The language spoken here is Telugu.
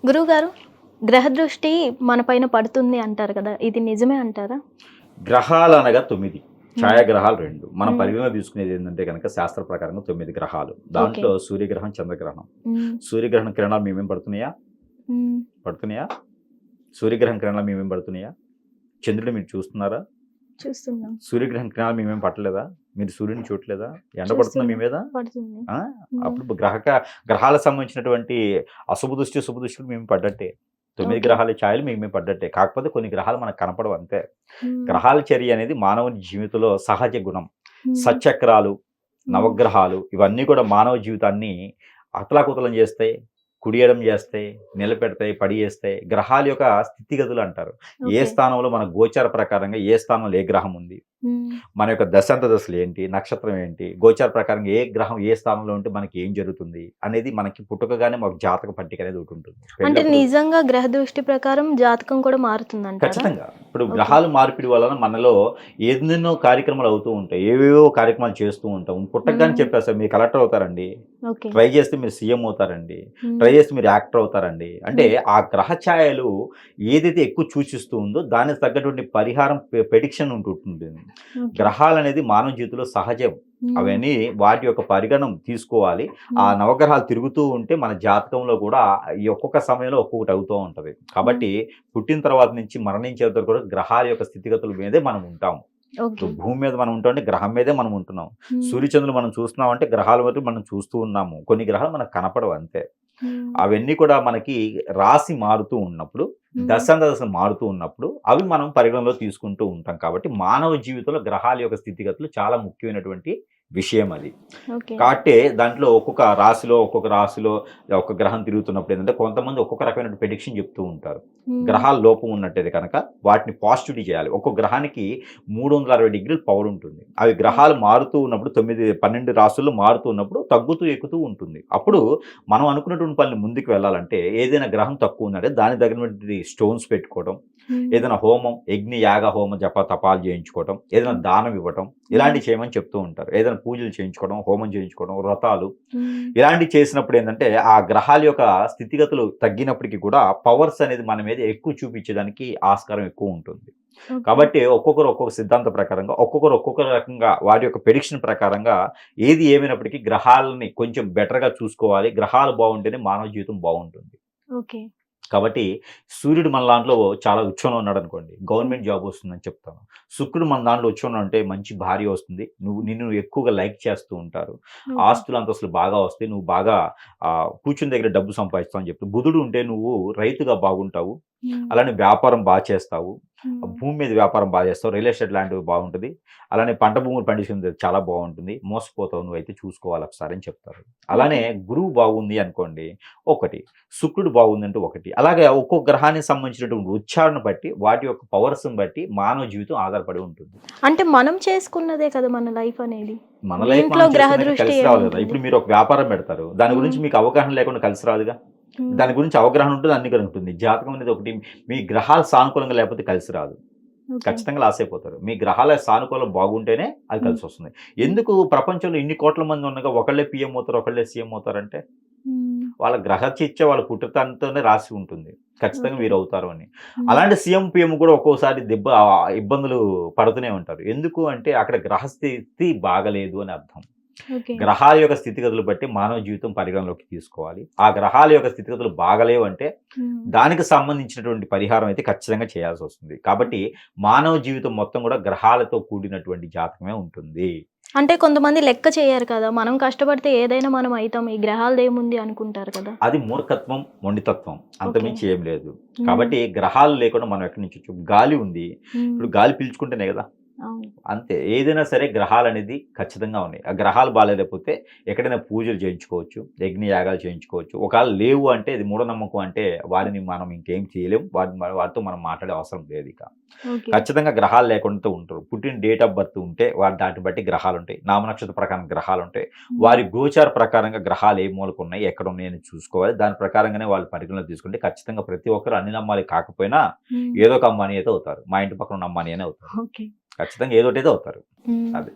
గురువుగారు, గ్రహ దృష్టి మన పైన పడుతుంది అంటారు కదా! ఇది నిజమే అంటారా? గ్రహాలు అనగా 9. హ్మ్. ఛాయాగ్రహాలు 2. మనం హ్మ్. పరిగణన తీసుకునేది ఏంటంటే గనక శాస్త్ర ప్రకారంగా 9 గ్రహాలు. ఓకే. దాంట్లో సూర్యగ్రహం, చంద్రగ్రహణం. హ్మ్. సూర్యగ్రహణ కిరణాలు మీ మీద పడుతున్నాయా? హ్మ్. పడుతున్నాయా? సూర్యగ్రహం కిరణాలు మీ మీద పడుతున్నాయా? చంద్రుడిని మీరు చూస్తున్నారా? చూస్తున్నాం. సూర్యగ్రహం కిరణాలు మీ మీద పట్టలేదా? మీరు సూర్యుడిని చూడట్లేదా? ఎండ పడుతుందా మీ చూస్తున్నాం. మీద? పడుతుంది. ఆ! హ్మ్. అప్పుడు గ్రహాలకు సంబంధించినటువంటి అశుభ దృష్టి, శుభ దృష్టిలు మీ మీద పడ్డట్టే. 9 ఓకే. గ్రహాల ఛాయలు మీ మీద పడ్డట్టే. కాకపోతే కొన్ని గ్రహాలు మనకు కనపడవు అంతే. హ్మ్. గ్రహాల చర్య అనేది మానవుని జీవితంలో సహజ గుణం. హ్మ్. సచక్రాలు, హ్మ్. నవగ్రహాలు ఇవన్నీ కూడా మానవ జీవితాన్ని అతలాకుతలం చేస్తాయి, కుడియడం చేస్తాయి, నిలబెడతాయి, పడియేస్తాయి. గ్రహాల యొక్క స్థితిగతులు అంటారు. ఏ ఓకే. స్థానంలో మన గోచార ప్రకారంగా ఏ స్థానంలో ఏ గ్రహం ఉంది, హ్మ్. మన యొక్క దశాంత దశలు ఏంటి, నక్షత్రం ఏంటి, గోచార ప్రకారంగా ఏ గ్రహం ఏ స్థానంలో ఉంటే మనకి ఏం జరుగుతుంది అనేది మనకి పుట్టుకగానే మాకు జాతక పట్టిక అనేది ఒకటి ఉంటుంది. అంటే పెళ్ళప్పుడు నిజంగా గ్రహ దృష్టి ప్రకారం జాతకం కూడా మారుతుందంటారా? ఖచ్చితంగా. ఇప్పుడు ఓకే. గ్రహాలు మార్పిడి వలన మనలో ఎన్నెన్నో కార్యక్రమాలు అవుతూ ఉంటాయి. ఏవేవో కార్యక్రమాలు చేస్తూ ఉంటాం. పుట్టగానే హ్మ్. చెప్పేస్తారు మీరు కలెక్టర్ అవుతారండి. ఓకే. ట్రై చేస్తే మీరు సీఎం అవుతారండి. ట్రై హ్మ్. చేస్తే మీరు యాక్టర్ అవుతారండి. అంటే హ్మ్. ఆ గ్రహ ఛాయలు ఏదైతే ఎక్కువ సూచిస్తూ ఉందో దానికి తగ్గటువంటి పరిహారం ప్రెడిక్షన్ ఉంటుంటుంది. ఓకే. గ్రహాలనేది మానవ జీవితంలో సహజం. హ్మ్. అవన్నీ వాటి యొక్క పరిగణం తీసుకోవాలి. ఆ హ్మ్. నవగ్రహాలు తిరుగుతూ ఉంటే మన జాతకంలో కూడా ఈ ఒక్కొక్క సమయంలో ఒక్కొక్కటి అవుతూ ఉంటది. హ్మ్. కాబట్టి పుట్టిన తర్వాత నుంచి మరణించే వరకు కూడా గ్రహాల యొక్క స్థితిగతుల మీదే మనం ఉంటాం. ఓకే. ఇప్పుడు భూమి మీద మనం ఉంటామంటే గ్రహం మీదే మనం ఉంటున్నాం. హ్మ్. సూర్యచంద్రులు మనం చూస్తున్నామంటే గ్రహాల వరకు మనం చూస్తూ ఉన్నాము. కొన్ని గ్రహాలు మనకు కనపడవు అంతే. హ్మ్. అవన్నీ కూడా మనకి రాశి మారుతూ ఉన్నప్పుడు, హ్మ్. దశాంతదశలు మారుతూ ఉన్నప్పుడు, అవి మనం పరిగణనలో తీసుకుంటూ ఉంటాం కాబట్టి, మానవ జీవితంలో గ్రహాల యొక్క స్థితిగతులు చాలా ముఖ్యమైనటువంటి విషయం అది. ఓకే. కాబట్టే దాంట్లో ఒక్కొక్క రాశిలో ఒక గ్రహం తిరుగుతున్నప్పుడు ఏంటంటే, కొంతమంది ఒక్కొక్క రకమైన ప్రెడిక్షన్ చెప్తూ ఉంటారు. హ్మ్. గ్రహాల లోపం ఉన్నట్టయితే కనుక వాటిని పాజిటివిటీ చేయాలి. ఒక్కొక్క గ్రహానికి 360 డిగ్రీల పవర్ ఉంటుంది. అవి గ్రహాలు ఓకే. మారుతూ ఉన్నప్పుడు 9, 12 రాసుల్లో మారుతూ ఉన్నప్పుడు తగ్గుతూ, ఎక్కుతూ ఉంటుంది. అప్పుడు మనం అనుకున్నటువంటి పనులు ముందుకు వెళ్ళాలంటే ఏదైనా గ్రహం తక్కువ ఉందంటే దానికి తగినటువంటి స్టోన్స్ పెట్టుకోవడం, హ్మ్. ఏదైనా హోమం, యాగ హోమం, జప తపాలు చేయించుకోవడం, ఏదైనా హ్మ్. దానం ఇవ్వటం, హ్మ్. ఇలాంటివి చేయమని చెప్తూ ఉంటారు. ఏదైనా పూజలు చేయించుకోవడం, హోమం చేయించుకోవడం, వ్రతాలు హ్మ్. ఇలాంటివి చేసినప్పుడు ఏందంటే ఆ గ్రహాల యొక్క స్థితిగతులు తగ్గినప్పటికి కూడా పవర్స్ అనేది మన మీద ఎక్కువ చూపించేదానికి ఆస్కారం ఎక్కువ ఉంటుంది. ఓకే. కాబట్టి ఒక్కొక్కరు ఒక్కొక్క సిద్ధాంత ప్రకారంగా, ఒక్కొక్కరు ఒక్కొక్క రకంగా వారి యొక్క ప్రెడిక్షన్ ప్రకారంగా ఏది ఏమైనప్పటికీ గ్రహాలని కొంచెం బెటర్‌గా చూసుకోవాలి. గ్రహాలు బావుంటేనే మానవ జీవితం బావుంటుంది. ఓకే. కాబట్టి సూర్యుడు మన దాంట్లో చాలా ఉచ్చంలో ఉన్నాడనుకోండి, హ్మ్. గవర్నమెంట్ జాబ్ వస్తుందని చెప్తాను. శుక్రుడు మన దాంట్లో ఉచ్చంలో ఉంటే మంచి భార్య వస్తుంది. నిన్ను ఎక్కువగా లైక్ చేస్తూ ఉంటారు. ఓకే. ఆస్తులు, అంతస్తులు బాగా వస్తాయి. నువ్వు బాగా కూర్చుని దగ్గర డబ్బు సంపాదిస్తావు అని చెప్తూ. బుధుడు ఉంటే నువ్వు రైతుగా బాగుంటావు. హ్మ్. అలానే వ్యాపారం చేస్తావు. హ్మ్. భూమి మీద వ్యాపారం చేస్తావు. రియల్ ఎస్టేట్ లాంటివి బాగుంటది. అలానే పంట భూములు పండించుకునేది చాలా బావుంటుంది. మోసపోతావు నువ్వైతే చూసుకోవాలి ఒకసారి అని చెప్తారు. అలానే ఓకే. గురువు బాగుంది అనుకోండి ఒకటి. శుక్రుడు బాగుందంటే ఒకటి. అలాగే ఒక్కో గ్రహానికి సంబంధించినటువంటి ఉచ్చారణ బట్టి, వాటి యొక్క పవర్స్‌ని బట్టి మానవ జీవితం ఆధారపడి ఉంటుంది. అంటే మనం చేసుకున్నదే కదా మన లైఫ్ అనేది. మన లైఫ్ దీంట్లో మనం గ్రహ చేసుకున్నాక దృష్టి కలిసి రావాలి కదా! ఏముంటుంది? ఇప్పుడు మీరు ఒక వ్యాపారం పెడతారు. దాని హ్మ్. గురించి మీకు అవగాహన లేకుండా కలిసి రాదుగా. హ్మ్. దాని గురించి అవగాహన ఉంటుంది, అన్నీ ఉంటుంది. జాతకం అనేది ఒకటి మీ గ్రహాలు సానుకూలంగా లేకపోతే కలిసి రాదు. ఓకే. ఖచ్చితంగా లాస్ అయిపోతారు. మీ గ్రహాల సానుకూలం బాగుంటేనే అది హ్మ్. కలిసొస్తుంది. హ్మ్. ఎందుకు ప్రపంచంలో ఇన్ని కోట్ల మంది ఉండగా ఒకళ్ళే పీఎం అవుతారు, ఒకళ్ళే సీఎం అవుతారంటే? హ్మ్. వాళ్ళ గ్రహచిత్య వాళ్ళ పుట్టుకతోనే రాసి ఉంటుంది. ఖచ్చితంగా ఓకే. వీరవుతారు అని. హ్మ్. అలాంటి సీఎం, పీఎం కూడా ఒక్కోసారి ఇబ్బందులు పడుతూనే ఉంటారు. ఎందుకు అంటే అక్కడ గ్రహస్థితి బాగలేదు అని అర్థం. ఓకే. గ్రహాల యొక్క స్థితిగతులు బట్టి మానవ జీవితం పరిగణలోకి తీసుకోవాలి. ఆ గ్రహాల యొక్క స్థితిగతులు బాగలేవంటే హ్మ్. దానికి సంబంధించినటువంటి పరిహారం అయితే ఖచ్చితంగా చేయాల్సొస్తుంది. కాబట్టి మానవ జీవితం మొత్తం కూడా గ్రహాలతో కూడినటువంటి జాతకమే ఉంటుంది. అంటే కొంతమంది లెక్క చేయరు కదా! మనం కష్టపడితే ఏదైనా మనం అయితాం. ఈ గ్రహాలదేముంది అనుకుంటారు కదా! అది మూర్ఖత్వం, మొండితత్వం. ఓకే. అంతకుమించి ఏం లేదు. హ్మ్. కాబట్టి గ్రహాలు లేకుండా మనం ఎక్కడి నుంచి వచ్చాం. గాలి ఉంది. హ్మ్. ఇప్పుడు గాలి పీల్చుకుంటేనే గదా! అవును. అంతే. ఏదైనా సరే గ్రహాలనేది ఖచ్చితంగా ఉన్నాయి. ఆ గ్రహాలు బాలేకపోతే ఎక్కడైనా పూజలు చేయించుకోవచ్చు. యాగాలు చేయించుకోవచ్చు. ఒకవేళ లేవు అంటే అది మూఢనమ్మకం అంటే వారిని మనం ఇంకేం చేయలేం. వారితో మనం మాట్లాడే అవసరం లేదిక. ఓకే. ఖచ్చితంగా గ్రహాలు లేకుండా ఉండరు. పుట్టిన డేట్ ఆఫ్ బర్త్ ఉంటే దాన్ని బట్టి గ్రహాలుంటాయి. నామనక్షత్ర ప్రకారం గ్రహాలుంటాయి. హ్మ్. వారి గోచార ప్రకారంగా గ్రహాలు ఏ మూలకున్నాయి, ఎక్కడున్నాయని చూసుకోవాలి. దాని ప్రకారంగానే వాళ్ళు పరిగణలోకి తీసుకుంటే ఖచ్చితంగా ప్రతి ఒక్కరు అన్ని నమ్మాలి కాకపోయినా హ్మ్. ఏదో ఒక అంబానీ అయితే అవుతారు. మా ఇంటి పక్కన ఉన్న అంబానీ అనే అవుతారు. ఓకే. ఖచ్చితంగా ఏదోటైతే అవుతారు. హ్మ్. అది.